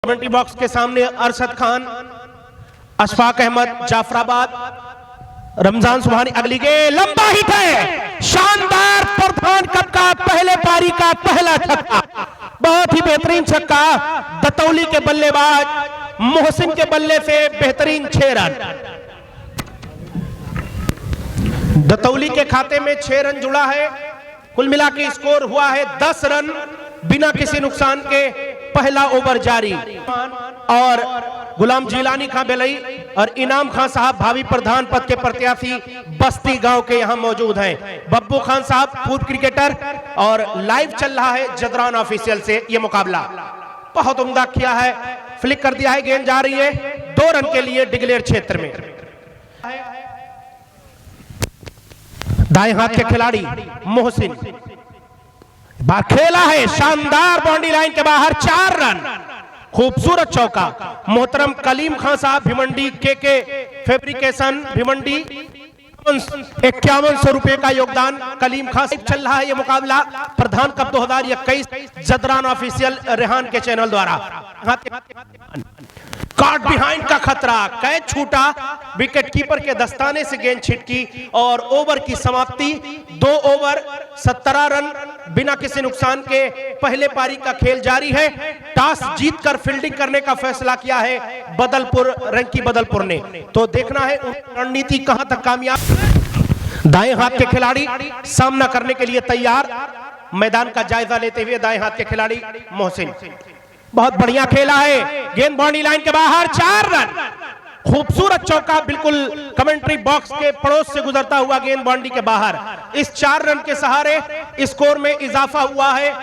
Commentary box के सामने अरशद खान, अशफाक अहमद जाफराबाद, रमजान सुबहानी। अगली गेंद लंबा हिट है, शानदार प्रधान कप का पहले पारी का पहला छक्का, बहुत ही बेहतरीन छक्का। दतौली के बल्लेबाज मोहसिन के बल्ले से बेहतरीन 6 रन। दतौली के खाते में 6 रन जुड़ा है। कुल मिला के स्कोर हुआ है 10 रन बिना किसी नुकसान के। पहला ओवर जारी और गुलाम जिलानी खां बेलई और इनाम खान साहब भावी प्रधान पद के प्रत्याशी बस्ती गांव के यहां मौजूद हैं। बब्बू खान साहब पूर्व क्रिकेटर और लाइव चल रहा है जदरान ऑफिशियल से ये मुकाबला। बहुत उम्दा किया है, फ्लिक कर दिया है, गेंद जा रही है 2 रन के लिए डिगलेर क्षेत्र में। दाएं हाथ के खिलाड़ी मोहसिन बार खेला है, शानदार बाउंड्री लाइन के बाहर 4 रन, खूबसूरत चौका। मोहतरम कलीम खान साहब भिमंडी के फैब्रिकेशन भिमंडी 5100 रुपए का योगदान। कलीम खान चल रहा है ये मुकाबला प्रधान कप 2021 जदरान ऑफिशियल रेहान के चैनल द्वारा। कार्ड बिहाइंड का खतरा, कैच छूटा, विकेट कीपर के दस्ताने से गेंद छिटकी और ओवर की समाप्ति। 2 ओवर 17 रन बिना किसी नुकसान के। पहले पारी का खेल जारी है। टॉस जीतकर फील्डिंग करने का फैसला किया है बदलपुर रंकी बदलपुर ने। तो देखना है रणनीति कहां तक कामयाब। दाएं हाथ के खिलाड़ी सामना करने के लिए तैयार। मैदान का जायजा लेते हुए दाएं हाथ के खिलाड़ी मोहसिन, बहुत बढ़िया खेला है, गेंद बाउंड्री लाइन के बाहर 4 रन, खूबसूरत चौका, बिल्कुल कमेंट्री बॉक्स के पड़ोस से गुजरता हुआ गेंद बाउंड्री के बाहर। इस 4 रन के सहारे स्कोर में इजाफा हुआ है,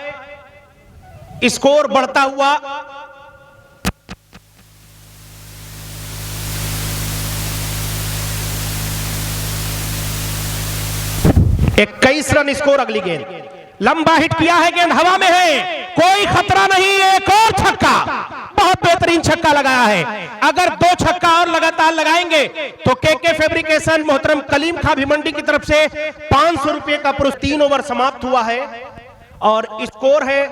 स्कोर बढ़ता हुआ 21 रन स्कोर। अगली गेंद लंबा हिट किया है, गेंद हवा में है, कोई खतरा नहीं, एक और छक्का, बहुत बेहतरीन छक्का लगाया है। अगर 2 छक्का और लगातार लगाएंगे तो के फैब्रिकेशन मोहतरम कलीम खां भिमंडी की तरफ से 500 रुपए का पुरस्कार। 3 ओवर समाप्त हुआ है और स्कोर है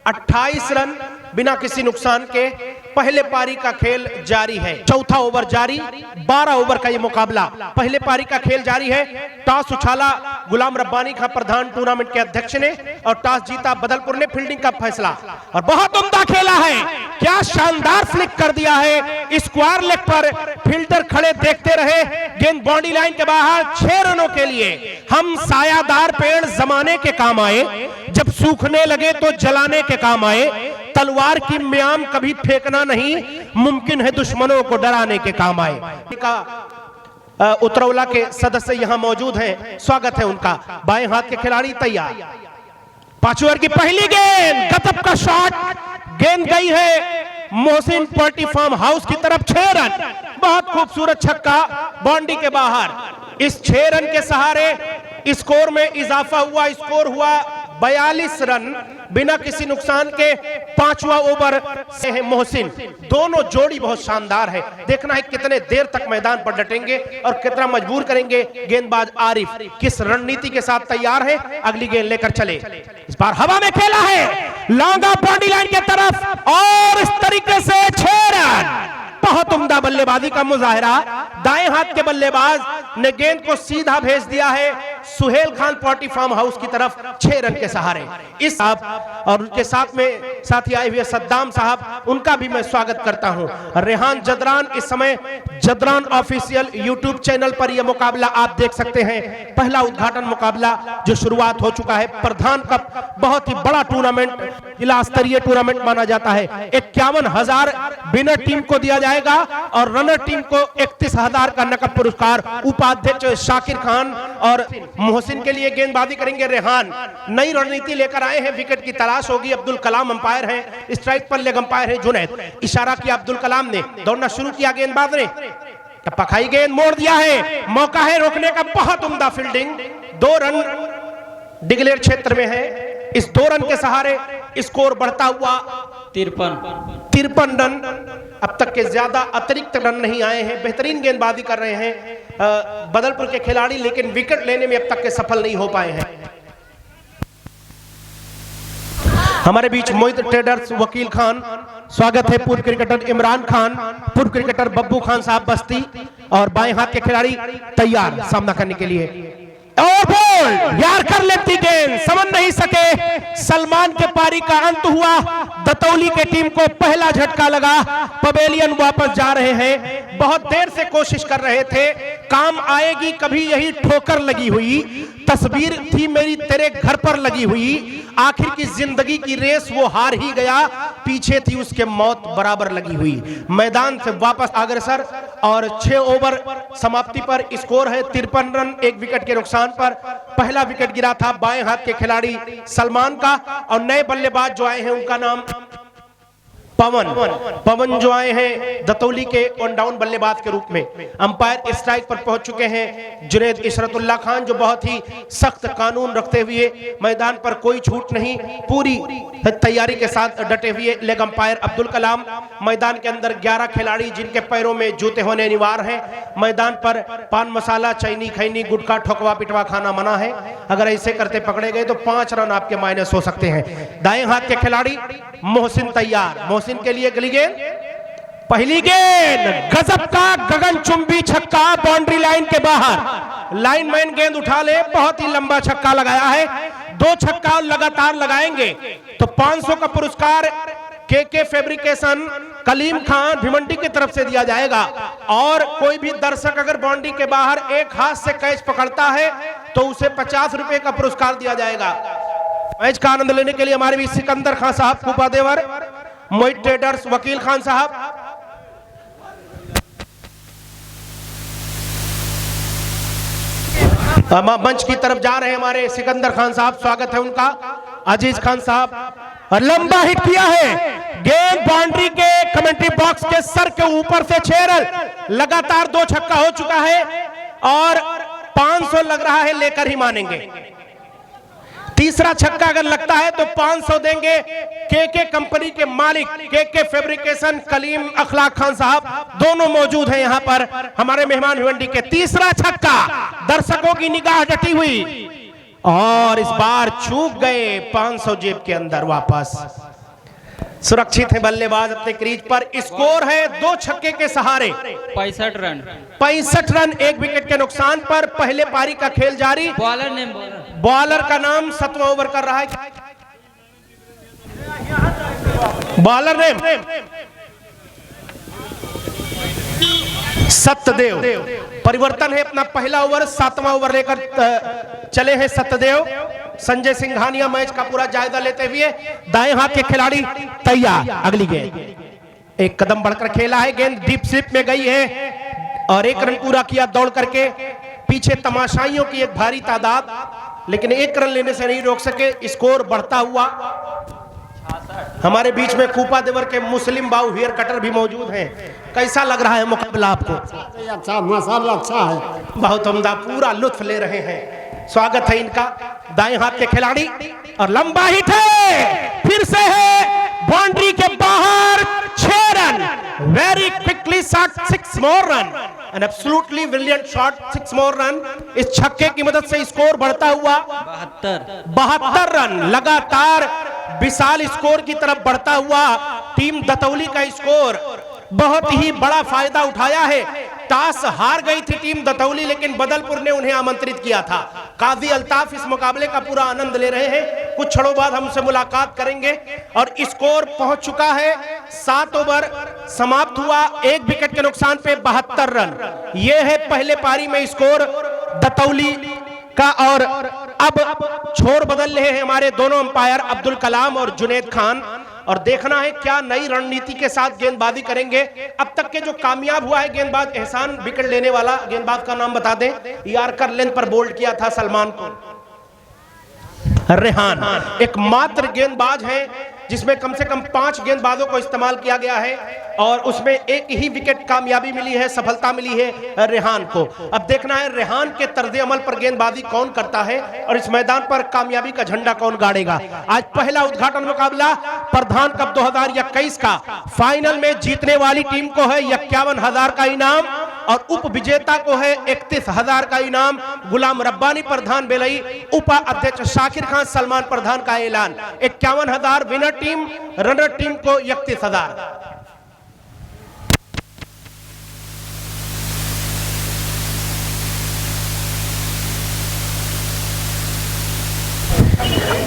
28 रन बिना किसी नुकसान के। पहले पारी का खेल जारी है, चौथा ओवर जारी, 12 ओवर का ये मुकाबला। पहले पारी का खेल जारी है। टॉस उछाला गुलाम रब्बानी खां प्रधान टूर्नामेंट के अध्यक्ष ने और टॉस जीता बदलपुर ने। फील्डिंग का फैसला और बहुत उम्दा खेला है, क्या शानदार फ्लिक कर दिया है, स्क्वायर लेग पर फील्डर खड़े देखते रहे। गेंद बाउंड्री लाइन के बाहर 6 रनों के लिए। हम सायादार पेड़ जमाने के काम आए, जब सूखने लगे तो जलाने के काम आए। तलवार की म्याम कभी फेंकना नहीं, मुमकिन है दुश्मनों को डराने के काम आए। उतरौला के सदस्य यहां मौजूद हैं, स्वागत है उनका। बाएं हाथ के खिलाड़ी तैयार। 5 ओवर की पहली गेंद, गजब का शॉट, गेंद गई है मोहसिन पार्टी फार्म हाउस की तरफ। 6 रन, बहुत खूबसूरत छक्का बाउंड्री के बाहर। इस 6 रन के सहारे स्कोर में इजाफा हुआ। स्कोर हुआ 42 रन बिना किसी नुकसान के। 5वां ओवर से है मोहसिन। दोनों जोड़ी बहुत शानदार है, देखना है कितने देर तक मैदान पर डटेंगे और कितना मजबूर करेंगे। गेंदबाज आरिफ किस रणनीति के साथ तैयार है, अगली गेंद लेकर चले। इस बार हवा में खेला है, लॉन्ग ऑफ बाउंड्री लाइन की तरफ और इस तरीके से 6 रन, बहुत उम्दा बल्लेबाजी का मुजाहिरा। दाएं हाथ के बल्लेबाज ने गेंद को सीधा भेज दिया है Sohail Khan party farm house की तरफ 6 रन के सहारे। इस और उनके साथ में साथी आए हुए सद्दाम साहब, उनका भी मैं स्वागत करता हूं। रेहान जदरान इस समय जदरान ऑफिशियल यूट्यूब चैनल पर यह मुकाबला आप देख सकते हैं। पहला उद्घाटन मुकाबला जो शुरुआत हो चुका है। प्रधान कप बहुत ही बड़ा टूर्नामेंट, जिला स्तरीय टूर्नामेंट माना जाता है। 51,000 विनर टीम को दिया जाएगा और रनर टीम को 31,000 का नकद पुरस्कार। उपाध्यक्ष शाकिर खान और मोहसिन के लिए गेंदबाजी करेंगे रेहान। नई रणनीति लेकर आए हैं, विकेट की तलाश होगी। अब्दुल कलाम अंपायर हैं, स्ट्राइक पर लेग अंपायर है जुनैद। इशारा किया अब्दुल कलाम ने, दौड़ना शुरू किया गेंदबाज ने, पखाई गेंद मोड़ दिया है, मौका है रोकने का। बहुत उम्दा फील्डिंग, 2 रन डिगलेर क्षेत्र में है। इस 2 रन के सहारे स्कोर बढ़ता हुआ 53 रन। अब तक के ज्यादा अतिरिक्त रन नहीं आए हैं। बेहतरीन गेंदबाजी कर रहे हैं बदलपुर के खिलाड़ी, लेकिन विकेट लेने में अब तक के सफल नहीं हो पाए हैं। हमारे बीच मोहित ट्रेडर्स वकील खान, स्वागत है पूर्व क्रिकेटर इमरान खान, पूर्व क्रिकेटर बब्बू खान साहब बस्ती, और बाएं हाथ के खिलाड़ी तैयार सामना करने के लिए। और बॉल यार कर लेती गेंद, समझ नहीं सके, सलमान के पारी का अंत हुआ। दतौली के टीम को पहला झटका लगा, पवेलियन वापस जा रहे हैं। बहुत देर से कोशिश कर रहे थे, काम आएगी कभी, यही ठोकर लगी हुई। तस्वीर थी मेरी तेरे घर पर लगी हुई, आखिर की जिंदगी की रेस वो हार ही गया, पीछे थी उसके मौत बराबर लगी हुई। मैदान से वापस अग्रसर, और 6 ओवर समाप्ति पर स्कोर है 53 रन, 1 विकेट के नुकसान पर। पहला विकेट गिरा था बाएं हाथ के खिलाड़ी सलमान का, और नए बल्लेबाज जो आए हैं उनका नाम पवन जो आए हैं दतौली के ऑन डाउन बल्लेबाज के रूप में। अंपायर स्ट्राइक पर पहुंच चुके हैं जुनैद इशरतुल्लाह खान, जो बहुत ही सख्त कानून रखते हुए मैदान पर कोई छूट नहीं, पूरी तैयारी के साथ डटे हुए। Leg umpire Abdul Kalam. मैदान के अंदर 11 खिलाड़ी जिनके पैरों में जूते होने अनिवार्य हैं। मैदान पर पान मसाला, चैनी खैनी, गुटखा, ठोकवा पिटवा खाना मना है। अगर ऐसे करते पकड़े गए तो 5 रन आपके माइनस हो सकते हैं। दाएं हाथ के खिलाड़ी मोहसिन तैयार, मोहसिन के लिए अगली गेंद, पहली गेंद, गजब का गगनचुंबी छक्का, बाउंड्री लाइन के बाहर। लाइनमैन गेंद उठा ले, बहुत ही लंबा छक्का लगाया है। 2 छक्का लगातार लगाएंगे तो 500 का पुरस्कार के फैब्रिकेशन कलीम खान भिमंडी की तरफ से दिया जाएगा। और कोई भी दर्शक अगर बाउंड्री के बाहर एक हाथ से कैच पकड़ता है तो उसे 50 रुपए का पुरस्कार दिया जाएगा। मैच का आनंद लेने के लिए हमारे भी सिकंदर खान साहब कूपा देवर, मोहित ट्रेडर्स वकील खान साहब, मंच की तरफ जा रहे हैं हमारे सिकंदर खान साहब, स्वागत है उनका। अजीज खान साहब, लंबा हिट किया है, गेंद बाउंड्री के कमेंट्री बॉक्स के सर के ऊपर से 6 रन, लगातार 2 छक्का हो चुका है और 500 लग रहा है, लेकर ही मानेंगे। तीसरा छक्का अगर लगता है तो 500 देंगे। के कंपनी के मालिक के फैब्रिकेशन कलीम अखलाक खान साहब दोनों मौजूद हैं यहां पर हमारे मेहमान भिवंडी के। तीसरा छक्का, दर्शकों की निगाह डटी हुई और इस बार चूक गए, 500 जेब के अंदर वापस। सुरक्षित है बल्लेबाज अपने क्रीज पर। स्कोर है 2 छक्के के सहारे 65 रन, 65 रन, 1 विकेट के नुकसान पर। पहले पारी का खेल जारी। बॉलर का नाम 7वां ओवर कर रहा है। Bowler name Satyadev. परिवर्तन है, अपना पहला ओवर 7वां ओवर लेकर चले हैं सत्यदेव। संजय सिंघानिया मैच का पूरा जायजा लेते हुए। दाएं हाथ के खिलाड़ी तैयार, अगली गेंद, एक कदम बढ़कर खेला है, गेंद डीप स्लिप में गई है और 1 रन पूरा किया दौड़ करके। पीछे तमाशाइयों की एक भारी तादाद, लेकिन 1 रन लेने से नहीं रोक सके। स्कोर बढ़ता हुआ। हमारे बीच में कूपा देवर के मुस्लिम बाऊ हेयर कटर भी मौजूद हैं। कैसा लग रहा है मुकाबला आपको? अच्छा, माशाल्लाह अच्छा है, बहुत उम्दा, पूरा लुत्फ ले रहे हैं। स्वागत है इनका। दाएं हाथ के खिलाड़ी और लंबा हिट है, फिर से है बाउंड्री के बाहर, 6 run. Very quickly shot, 6 more run, an absolutely brilliant shot, 6 more run. इस छक्के की मदद से स्कोर बढ़ता हुआ 72 रन, लगातार विशाल स्कोर की तरफ बढ़ता हुआ। टीम दतौली का स्कोर बहुत ही बड़ा फायदा उठाया है। टॉस हार गई थी टीम दतौली, लेकिन बदलपुर ने उन्हें आमंत्रित किया था। काजी अल्ताफ इस मुकाबले का पूरा आनंद ले रहे हैं। कुछ क्षणों बाद हमसे मुलाकात करेंगे। और स्कोर पहुंच चुका है, 7 ओवर समाप्त हुआ, 1 विकेट के नुकसान पे 72 रन। यह है पहले पारी में स्कोर दतौली का। और अब छोर बदल रहे हैं हमारे दोनों अंपायर अब्दुल कलाम और जुनैद खान, और देखना है क्या नई रणनीति के साथ गेंदबाजी करेंगे। अब तक के जो कामयाब हुआ है गेंदबाज एहसान, विकेट लेने वाला गेंदबाज का नाम बता दें। यार्कर लेंथ पर बोल्ड किया था सलमान को। रेहान एकमात्र गेंदबाज है जिसमें कम से कम 5 गेंदबाजों को इस्तेमाल किया गया है और उसमें 1 ही विकेट कामयाबी मिली है, सफलता मिली है रेहान को। अब देखना है रेहान के तर्ज अमल पर गेंदबाजी कौन करता है और इस मैदान पर कामयाबी का झंडा कौन गाड़ेगा। आज पहला उद्घाटन मुकाबला प्रधान कप 2021 का। फाइनल में जीतने वाली टीम को है 51,000 का इनाम और उप विजेता को है 31,000 का इनाम। गुलाम रब्बानी प्रधान बेलई, उपाध्यक्ष शाकिर खान सलमान प्रधान का ऐलान। 51,000 विनर टीम, रनर टीम को 31,000।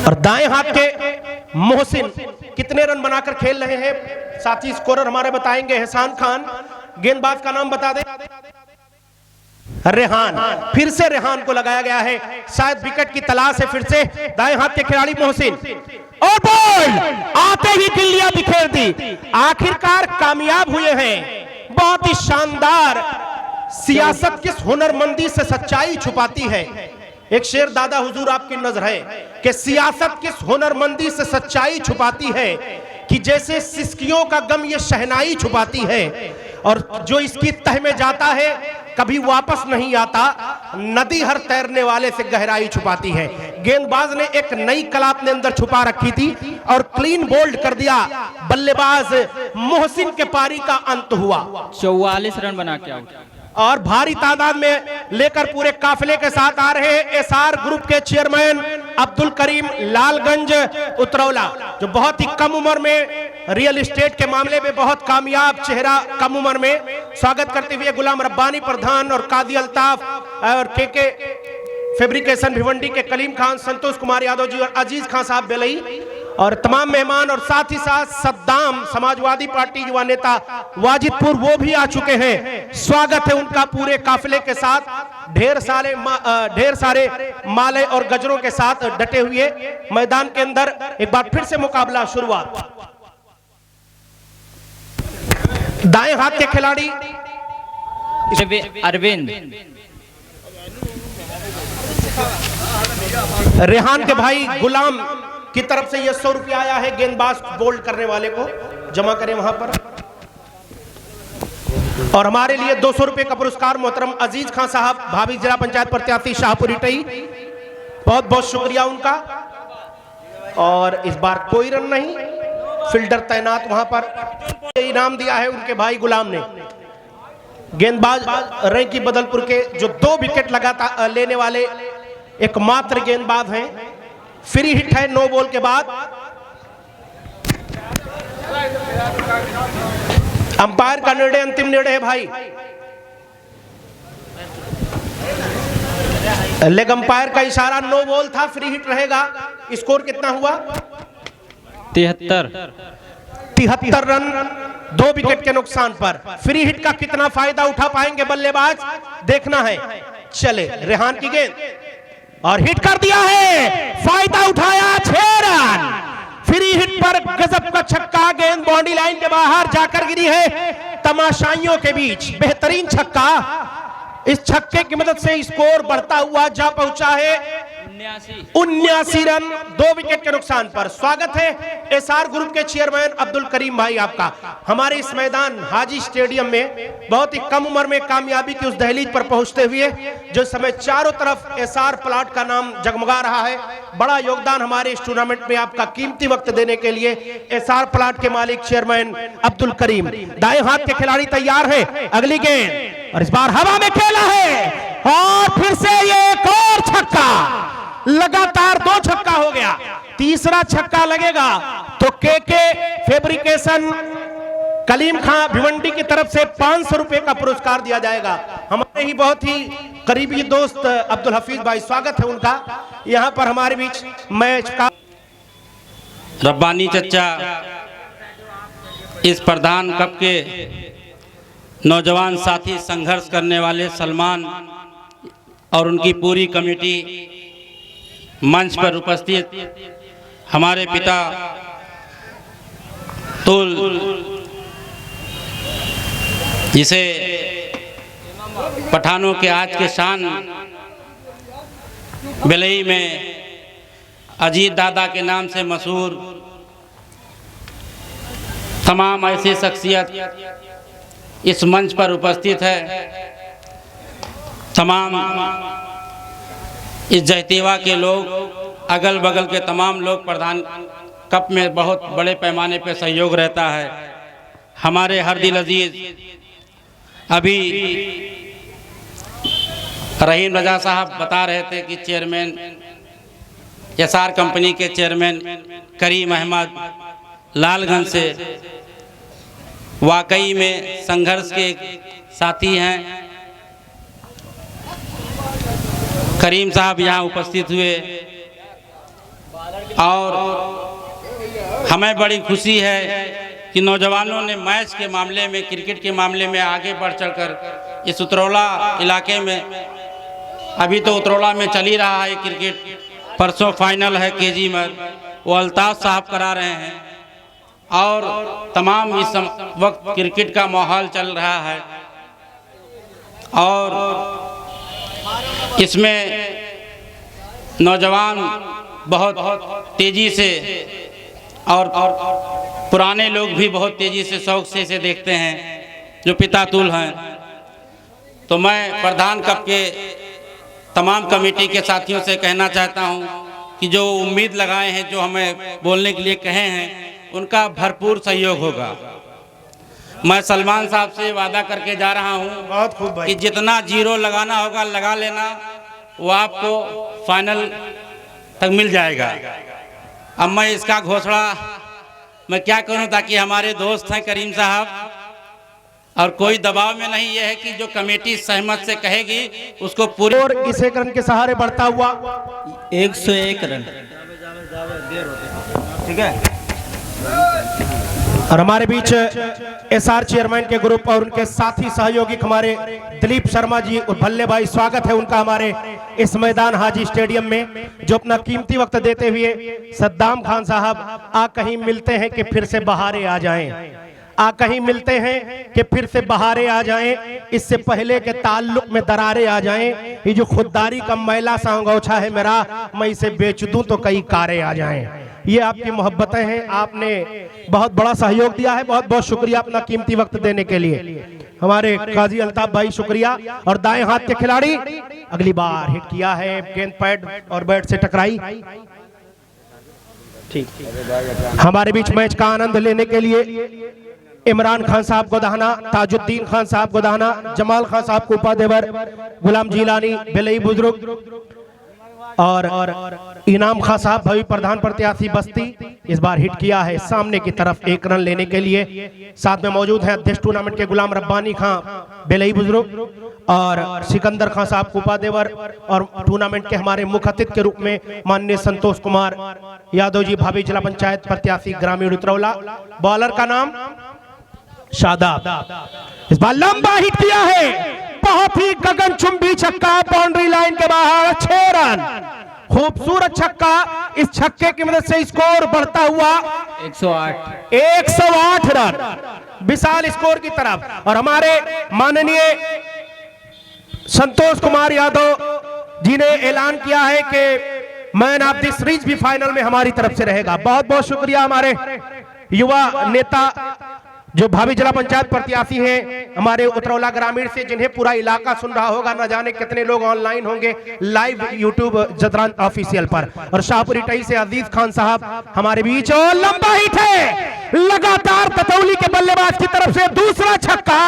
और दाएं हाथ के मोहसिन कितने रन बनाकर खेल रहे हैं, साथी स्कोरर हमारे बताएंगे। एहसान खान, गेंदबाज का नाम बता दें। रेहान, फिर से रेहान को लगाया गया है, शायद विकेट की तलाश है। फिर से दाएं हाथ के खिलाड़ी मोहसिन, और बॉल आते ही गिल्लियां बिखेर दी। आखिरकार कामयाब हुए हैं। बहुत ही शानदार। सियासत किस हुनरमंदी से सच्चाई छुपाती है। एक शेर दादा हुजूर आपकी नजर है कि सियासत किस हुनरमंदी से सच्चाई छुपाती है, कि जैसे सिसकियों का गम ये शहनाई छुपाती है, और जो इसकी तह में जाता है कभी वापस नहीं आता। नदी हर तैरने वाले से गहराई छुपाती है। गेंदबाज ने एक नई कला अपने अंदर छुपा रखी थी और क्लीन बोल्ड कर दिया। बल्लेबाज मोहसिन के पारी का अंत हुआ। 44 रन बना के आउट। और भारी तादाद में लेकर पूरे काफिले के साथ आ रहे एसआर ग्रुप के चेयरमैन अब्दुल करीम लालगंज उतरौला, जो बहुत ही कम उम्र में रियल एस्टेट के मामले में बहुत कामयाब चेहरा, कम उम्र में। स्वागत करते हुए गुलाम रब्बानी प्रधान और कादी अल्ताफ और के फैब्रिकेशन भिवंडी के कलीम खान, संतोष कुमार यादव जी और अजीज खान साहब बेलई और तमाम मेहमान, और साथ ही साथ सद्दाम समाजवादी पार्टी युवा नेता वाजिदपुर वो भी आ चुके हैं। स्वागत है उनका पूरे काफिले के साथ। ढेर सारे माले और गजरों के साथ डटे हुए मैदान के अंदर एक बार फिर से मुकाबला शुरुआत। दाएं हाथ के खिलाड़ी अरविंद, रेहान के भाई गुलाम की तरफ से ये 100 रुपया आया है। गेंदबाज बोल्ड करने वाले को जमा करें वहां पर। और हमारे लिए 200 रुपए का पुरस्कार मोहतरम अजीज खान साहब, भाभी जिला पंचायत प्रत्याशी शाहपुरी टई, बहुत बहुत शुक्रिया उनका। और इस बार कोई रन नहीं, फील्डर तैनात वहां पर। इनाम दिया है उनके भाई गुलाम ने। गेंदबाज रैंकी बदलपुर के जो 2 विकेट लगातार लेने वाले एकमात्र गेंदबाज हैं। फ्री हिट है 9 बॉल के बाद। अंपायर का निर्णय अंतिम निर्णय है भाई। लेग अंपायर का इशारा 9 बॉल था, फ्री हिट रहेगा। स्कोर कितना हुआ? 73 रन 2 विकेट के नुकसान पर। फ्री हिट का कितना फायदा उठा पाएंगे बल्लेबाज, देखना है। चले, रेहान की गेंद और हिट कर दिया है, फायदा उठाया। 6 रन फ्री हिट पर गजब का छक्का। गेंद बाउंड्री लाइन के बाहर जाकर गिरी है तमाशाइयों के बीच। बेहतरीन छक्का। इस छक्के की मदद से स्कोर बढ़ता हुआ जा पहुंचा है 79 रन 2 विकेट के नुकसान पर। स्वागत है एसआर ग्रुप के चेयरमैन अब्दुल करीम भाई आपका हमारे इस मैदान हाजी स्टेडियम में। बहुत ही कम उम्र में कामयाबी की उस दहलीज पर पहुंचते हुए जो समय चारों तरफ एसआर प्लाट का नाम जगमगा रहा है। बड़ा योगदान हमारे इस टूर्नामेंट में आपका कीमती वक्त देने के लिए एसआर प्लाट के मालिक चेयरमैन अब्दुल करीम। दाएं हाथ के खिलाड़ी तैयार है। अगली गेंद और इस बार हवा में खेला है और फिर से ये एक और छक्का। लगातार 2 छक्का हो गया, तीसरा छक्का लगेगा तो के फैब्रिकेशन कलीम खान भिवंडी की तरफ से 500 रुपए का पुरस्कार दिया जाएगा। हमारे ही बहुत ही करीबी दोस्त अब्दुल हफीज भाई, स्वागत है उनका यहां पर हमारे बीच मैच का। रब्बानी चच्चा इस प्रधान कप के नौजवान साथी, संघर्ष करने वाले सलमान और उनकी पूरी कमेटी, मंच पर उपस्थित हमारे पिता तुल, जिसे पठानों के आज के शान बेलई में अजीत दादा के नाम से मशहूर तमाम ऐसी शख्सियत इस मंच पर उपस्थित है। तमाम इस जहतीवा के लोग, अगल बगल के तमाम लोग, प्रधान कप में बहुत बड़े पैमाने पर सहयोग रहता है। हमारे हर दिल अजीज अभी रहीम रजा साहब बता रहे थे कि चेयरमैन एसआर कंपनी के चेयरमैन करीम अहमद लालगंज से वाकई में संघर्ष के साथी हैं। करीम साहब यहाँ उपस्थित हुए और हमें बड़ी खुशी है कि नौजवानों ने मैच के मामले में, क्रिकेट के मामले में आगे बढ़ चढ़कर इस उतरौला इलाके में, अभी तो उतरौला में चल ही रहा है क्रिकेट, परसों फाइनल है केजी में, वो अल्ताफ साहब करा रहे हैं और तमाम इस वक्त क्रिकेट का माहौल चल रहा है और इसमें नौजवान बहुत तेज़ी से और पुराने लोग भी बहुत तेज़ी से शौक से इसे देखते हैं जो पितातुल हैं। तो मैं प्रधान कप के तमाम कमेटी के साथियों से कहना चाहता हूं कि जो उम्मीद लगाए हैं, जो हमें बोलने के लिए कहे हैं, उनका भरपूर सहयोग होगा। मैं सलमान साहब से वादा करके जा रहा हूं बहुत खूब भाई। कि जितना जीरो लगाना होगा लगा लेना, वो आपको फाइनल तक मिल जाएगा। अब मैं इसका घोषणा मैं क्या करूं, ताकि हमारे दोस्त हैं करीम साहब और कोई दबाव में नहीं, यह है कि जो कमेटी सहमत से कहेगी उसको पूरी। और इस एक रन के सहारे बढ़ता हुआ 101 रन। ठीक है। और हमारे बीच एसआर चेयरमैन के ग्रुप और उनके साथी सहयोगी हमारे दिलीप शर्मा जी और भल्ले भाई, स्वागत है उनका हमारे इस मैदान हाजी स्टेडियम में, जो अपना कीमती वक्त देते हुए। सद्दाम खान साहब, आ कहीं मिलते हैं कि फिर से बहारें आ जाएं, आ कहीं मिलते हैं कि फिर से बहारें आ जाएं, इससे पहले के ताल्लुक में दरारें आ जाएं। ये जो खुददारी का मैला सा अंगोछा है मेरा, मैं इसे बेच दूं तो कई कारें आ जाएं। ये आपकी मोहब्बतें हैं, आपने बहुत बड़ा सहयोग दिया है, बहुत बहुत शुक्रिया अपना कीमती वक्त देने के लिए। हमारे काजी अल्ताफ भाई शुक्रिया। और दाएं हाथ के खिलाड़ी अगली बार हिट किया है, गेंद पैड और बैट से टकराई। ठीक, हमारे बीच मैच का आनंद लेने के लिए इमरान खान साहब गोदाना, ताजुद्दीन खान साहब गोदाना, जमाल खान साहब कुपादेवर, गुलाम जिलानी बेलई बुजुर्ग और इनाम खान साहब भवी प्रधान प्रत्याशी बस्ती इस बार हिट किया है सामने की तरफ 1 रन लेने के लिए। साथ में मौजूद है अध्यक्ष टूर्नामेंट के गुलाम रब्बानी खान बेलई बुजुर्ग और सिकंदर खान साहब कुपादेवर, और टूर्नामेंट के हमारे मुख्य अतिथि के रूप में माननीय संतोष कुमार यादव जी, भावी जिला पंचायत प्रत्याशी ग्रामीण उतरौला। बॉलर का नाम शादाब। इस बार लंबा हिट किया है, बहुत ही गगनचुंबी छक्का, बाउंड्री लाइन के बाहर 6 रन। खूबसूरत छक्का, इस छक्के की मदद से स्कोर बढ़ता हुआ 108 रन, विशाल स्कोर की तरफ। और हमारे माननीय संतोष कुमार यादव जी ने ऐलान किया है कि मैन ऑफ द सीरीज भी फाइनल में हमारी तरफ से रहेगा। बहुत बहुत शुक्रिया हमारे युवा नेता जो भावी जिला पंचायत प्रत्याशी हैं हमारे उतरौला ग्रामीण से, जिन्हें पूरा इलाका सुन रहा होगा, न जाने कितने लोग ऑनलाइन होंगे लाइव यूट्यूब जदरान ऑफिशियल पर। और शाहपुरी टई से अजीज खान साहब हमारे बीच, और लंबा हिट है लगातार दतौली के बल्लेबाज की तरफ से दूसरा छक्का,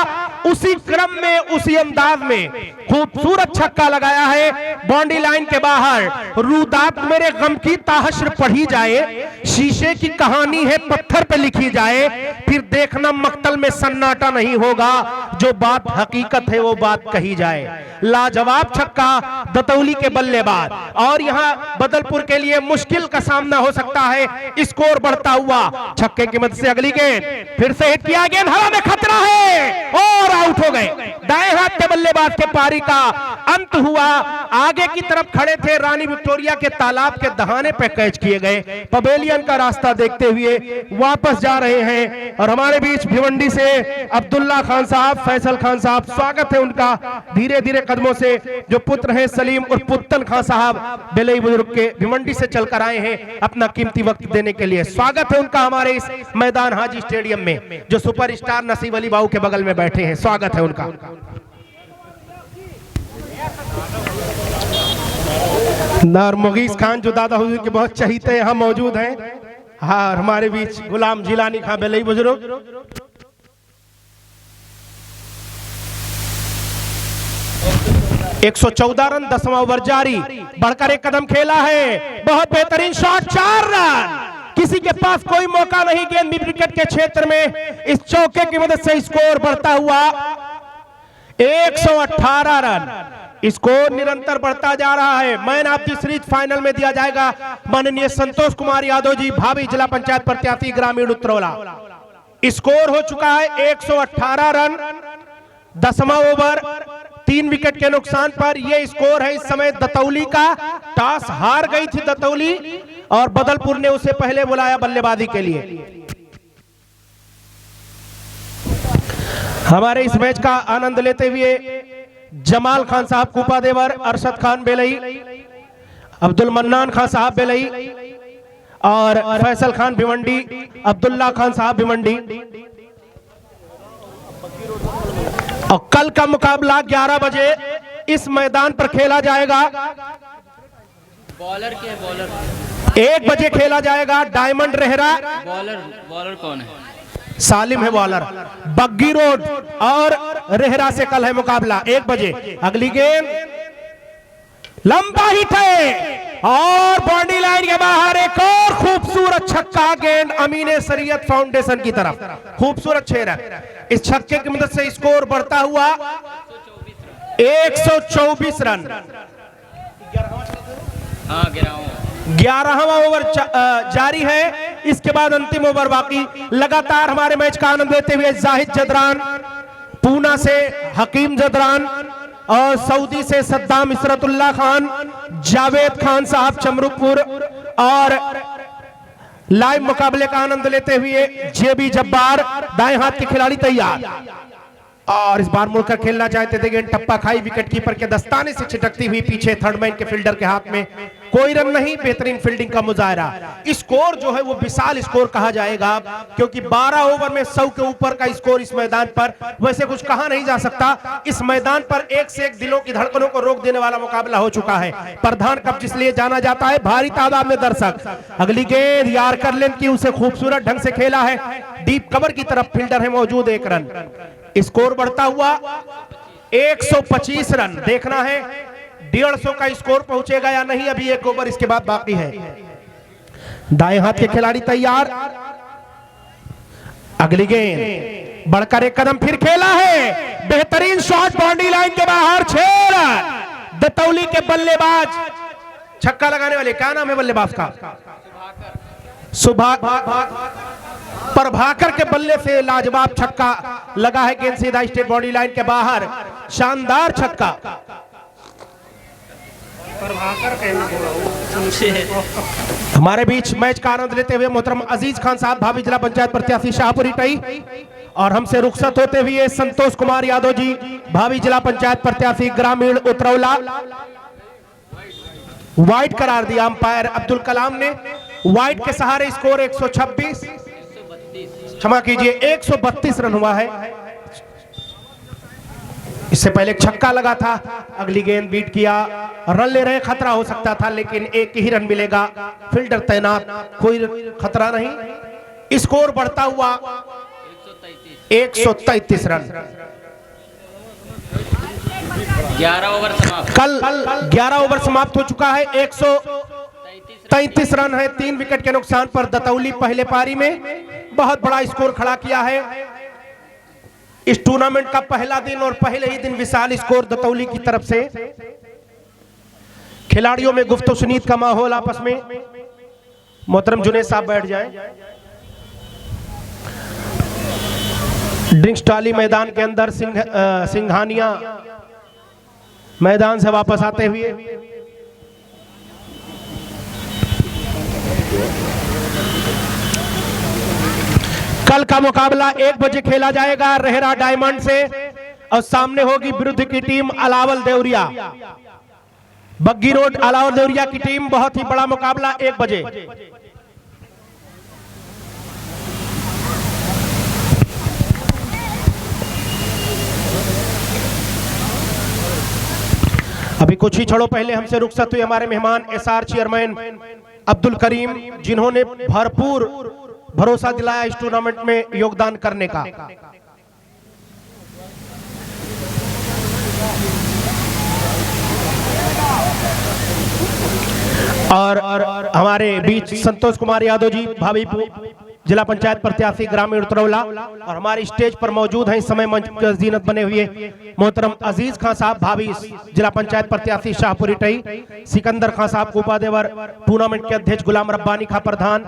उसी क्रम में उसी अंदाज में खूबसूरत छक्का लगाया है बाउंड्री लाइन के बाहर। रूदात मेरे गम की ताहश्र पढ़ी जाए, शीशे की कहानी है पत्थर पे लिखी जाए, फिर देखना मक्तल में सन्नाटा नहीं होगा, जो बात हकीकत है वो बात कही जाए। लाजवाब छक्का दतौली के बल्लेबाज। और यहां बदलपुर के लिए मुश्किल का सामना हो सकता है, स्कोर बढ़ता हुआ छक्के की मदद से। अगली गेंद फिर से हिट किया, गेंद हवा में, खतरा है और आउट हो गए। दाएं हाथ के बल्लेबाज के पारी का अंत हुआ। आगे की तरफ खड़े थे रानी विक्टोरिया के तालाब के दहाने पे कैच किए गए, पवेलियन का रास्ता देखते हुए वापस जा रहे हैं। और हमारे बीच भिवंडी से अब्दुल्ला खान साहब, फैसल खान साहब, स्वागत है उनका धीरे धीरे कदमों से, जो पुत्र हैं सलीम और पुत्तन खान साहब बेलई बुजुर्ग के, भिवंडी से चलकर आए हैं अपना कीमती वक्त देने के लिए। स्वागत है उनका हमारे इस मैदान हाजी स्टेडियम में, जो सुपरस्टार नसीब अली बाबू के बगल में बैठे हैं, स्वागत है उनका। मुगीस खान जो दादा हुजूर के बहुत चहीते यहाँ मौजूद हैं। हाँ, हमारे बीच गुलाम जिलानी खान बेलई बुजुर्ग। 114 रन, 10वां ओवर जारी। बढ़कर एक कदम खेला है, बहुत बेहतरीन शॉट, 4 रन। किसी के पास कोई मौका नहीं गेंद मिड विकेट के क्षेत्र में। इस चौके की मदद से स्कोर बढ़ता हुआ 118 रन। स्कोर निरंतर बढ़ता जा रहा है। Man of the series final में दिया जाएगा माननीय संतोष कुमार यादव जी, भावी जिला पंचायत प्रत्याशी ग्रामीण उत्तरौला। स्कोर हो चुका है 118 रन, 10वां ओवर, 3 विकेट के नुकसान पर। यह स्कोर है इस समय दतौली का। टॉस हार गई थी दतौली और बदलपुर ने उसे पहले बुलाया बल्लेबाजी के लिए। हमारे इस मैच का आनंद लेते हुए जमाल खान साहब कूपा देवर, अरशद खान बेलई, अब्दुल मन्नान खान साहब बेलई और फैसल खान भिवंडी, अब्दुल्ला खान साहब भिवंडी। और कल का मुकाबला 11 बजे इस मैदान पर खेला जाएगा। बॉलर के बॉलर 1 बजे खेला जाएगा। डायमंड रेहरा, बॉलर कौन है? सालिम है बॉलर। बग्गी रोड और रेहरा से कल है मुकाबला 1 बजे। अगली गेंद लंबा हिट है और बाउंड्री लाइन के बाहर एक और खूबसूरत छक्का। गेंद अमीने शरीयत फाउंडेशन की तरफ, खूबसूरत 6 रन। इस छक्के की मदद से स्कोर बढ़ता हुआ 124 रन। 11वां ओवर जारी है। इसके बाद अंतिम ओवर बाकी। लगातार हमारे मैच का आनंद लेते हुए जाहिद जदरान, पूना से हकीम जदरान और सऊदी से सद्दाम इसरतुल्ला खान, जावेद खान साहब चमरुपुर और लाइव मुकाबले का आनंद लेते हुए जेबी जब्बार। दाएं हाथ के खिलाड़ी तैयार और इस बार मुड़कर खेलना चाहते थे। गेंद टप्पा खाई, विकेट कीपर के दस्ताने से छिटकती हुई पीछे थर्ड मैन के फील्डर के हाथ में। कोई रन नहीं, बेहतरीन फील्डिंग का मुजाहरा। स्कोर जो है वो विशाल स्कोर कहा जाएगा क्योंकि 12 ओवर में 100 के ऊपर का स्कोर इस मैदान पर वैसे कुछ कहा नहीं जा सकता। इस मैदान पर एक से एक दिलों की धड़कनों को रोक देने वाला मुकाबला हो चुका है। प्रधान कप जिसलिए जाना जाता है, भारी तादाद में दर्शक। अगली गेंद यार्कर लेंथ की, उसे खूबसूरत ढंग से खेला है। डीप कवर की तरफ फील्डर है मौजूद, 1 रन। स्कोर बढ़ता हुआ 125 रन। देखना है 150 का स्कोर पहुंचेगा या नहीं। अभी 1 ओवर इसके बाद बाकी है। दाएं हाथ के खिलाड़ी तैयार। अगली गेंद बढ़कर एक कदम फिर खेला है, बेहतरीन शॉट, बाउंड्री लाइन के बाहर, 6 रन। दतौली के बल्लेबाज, छक्का लगाने वाले, क्या नाम है बल्लेबाज का? प्रभाकर के बल्ले से लाजवाब छक्का लगा है। गेंद सीधा स्टेट बाउंड्री लाइन के बाहर, शानदार छक्का। हमारे बीच मैच का आनंद लेते हुए मोहतरम अजीज खान साहब, भावी जिला पंचायत प्रत्याशी शाहपुरी टई, और हमसे रुखसत होते हुए संतोष कुमार यादव जी, भावी जिला पंचायत प्रत्याशी ग्रामीण उत्तरौला। वाइड करार दिया अंपायर अब्दुल कलाम ने। वाइड के सहारे स्कोर 126, क्षमा कीजिए 132 रन हुआ है। इससे पहले एक छक्का लगा था। अगली गेंद बीट किया, रन ले रहे, खतरा हो सकता था लेकिन 1 ही रन मिलेगा। फील्डर तैनात, कोई खतरा नहीं। स्कोर बढ़ता हुआ 133 रन। 11 ओवर समाप्त। कल 11 ओवर समाप्त हो चुका है। 133 रन है, 3 विकेट के नुकसान पर। दतौली पहले पारी में बहुत बड़ा स्कोर खड़ा किया है। इस टूर्नामेंट का पहला दिन और पहले ही दिन विशाल स्कोर दतौली की तरफ से। खिलाड़ियों में गुफ्तो सुनीत का माहौल आपस में। मोहतरम जुनेद साहब बैठ जाएं। ड्रिंक्स टाली मैदान के अंदर सिंघानिया मैदान से वापस आते हुए कल का मुकाबला 1 बजे खेला जाएगा रेहरा डायमंड से और सामने होगी विरुद्ध की टीम अलावल देवरिया। बग्गी रोड अलावल देवरिया की टीम। बहुत ही बड़ा मुकाबला 1 बजे। अभी कुछ ही क्षणों पहले हमसे रुखसत हुए हमारे मेहमान एसआर चेयरमैन अब्दुल करीम, जिन्होंने भरपूर भरोसा दिलाया इस टूर्नामेंट में योगदान करने का। और हमारे बीच संतोष कुमार यादव जी भाभी जिला पंचायत प्रत्याशी ग्रामीण उतरौला, और हमारे स्टेज पर मौजूद हैं इस समय मंच पर जीनत बने हुए मोहतरम अजीज खान साहब भाभी जिला पंचायत प्रत्याशी शाहपुरी टई, सिकंदर खान साहब कोपा देवर, टूर्नामेंट के अध्यक्ष गुलाम रब्बानी खां प्रधान,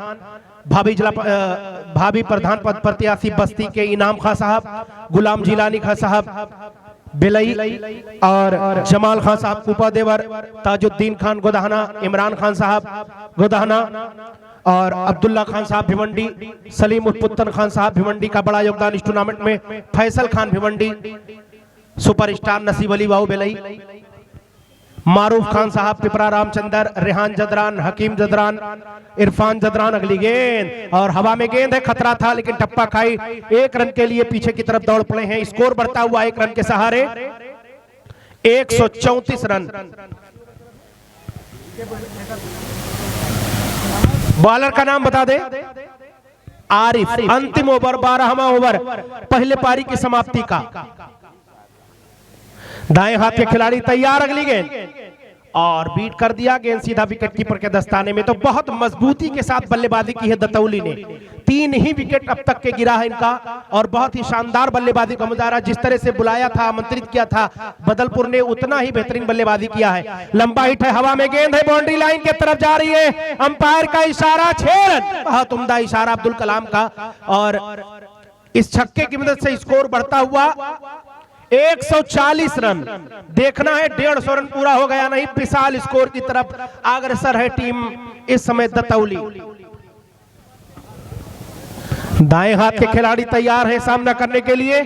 भाभी प्रधान पद प्रत्याशी बस्ती के इनाम खां साहब, गुलाम जिलानी खां साहब बेलई, और जमाल खान साहब कुपा देवर, ताजुद्दीन खान गोदाहना, इमरान खान साहब गोदाहना, और अब्दुल्ला खान साहब भिवंडी, सलीम उत्पुत्तन खान साहब भिवंडी का बड़ा योगदान इस टूर्नामेंट में, फैसल खान भिवंडी, सुपरस्टार नसीब अली बाबू बेलई, मारूफ खान साहब पिपरा रामचंदर, रेहान जदरान, हकीम जदरान, इरफान जदरान। अगली गेंद और हवा में गेंद है, खतरा था लेकिन टप्पा खाई, 1 रन के लिए पीछे की तरफ दौड़ पड़े हैं। स्कोर बढ़ता हुआ 1 रन के सहारे 134 रन। बॉलर का नाम बता दे, आरिफ। अंतिम ओवर 12वां ओवर पहले पारी की समाप्ति का। दाएं हाथ के खिलाड़ी तैयार, अगली गेंद और बीट कर दिया, गेंद सीधा विकेट कीपर के दस्ताने में। तो बहुत मजबूती के साथ बल्लेबाजी की है दतौली ने, 3 ही विकेट अब तक के गिरा है इनका, और बहुत ही शानदार बल्लेबाजी का मुजाहरा। जिस तरह से बुलाया था, आमंत्रित किया था बदलपुर ने, उतना ही बेहतरीन बल्लेबाजी किया है। लंबा हिट है, हवा में गेंद है, बाउंड्री लाइन की तरफ जा रही है, अंपायर का इशारा, 6 रन। बहुत उम्दा इशारा अब्दुल कलाम का, और इस छक्के की मदद से स्कोर बढ़ता हुआ 140 रन। देखना है 150 रन पूरा हो गया नहीं, विशाल स्कोर की तरफ अग्रसर है टीम इस समय दतौली। दाएं हाथ के खिलाड़ी तैयार है सामना करने के लिए।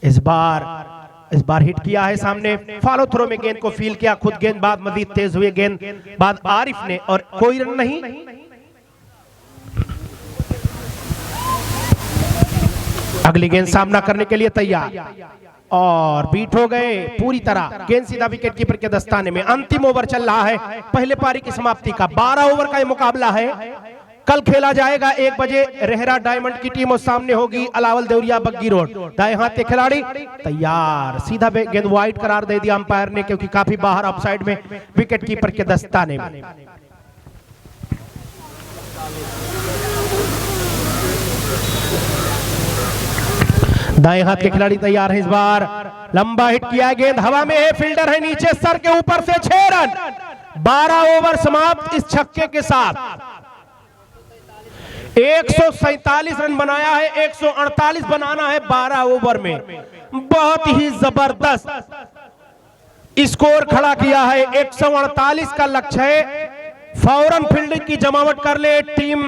इस बार हिट किया है सामने, फॉलो थ्रो में गेंद को फील किया, खुद गेंदबाज मजीद तेज हुए, गेंदबाज आरिफ ने, और कोई रन नहीं। अगली गेंद सामना करने के लिए तैयार, और बीट हो गए पूरी तरह, गेंद सीधा विकेट कीपर के दस्ताने में। अंतिम ओवर चल रहा है पहले पारी की समाप्ति का, 12 ओवर का ये मुकाबला है। कल खेला जाएगा 1 बजे, रेहरा डायमंड की टीम और सामने होगी अलावल देवरिया बग्गी रोड। दाएं हाथ के खिलाड़ी तैयार, सीधा गेंद वाइड करार दे दिया अंपायर ने, क्योंकि काफी बाहर ऑफसाइड में, विकेट कीपर के दस्ताने में। दाएं हाथ के खिलाड़ी तैयार है, इस बार लंबा हिट किया, गेंद हवा में है, फील्डर है नीचे, सर के ऊपर से 6 रन। 12 ओवर समाप्त इस छक्के के साथ। 147 रन बनाया है, 148 बनाना है 12 ओवर में। बहुत ही जबरदस्त स्कोर खड़ा किया है, 148 का लक्ष्य है। फौरन फील्डिंग की जमावट कर ले टीम।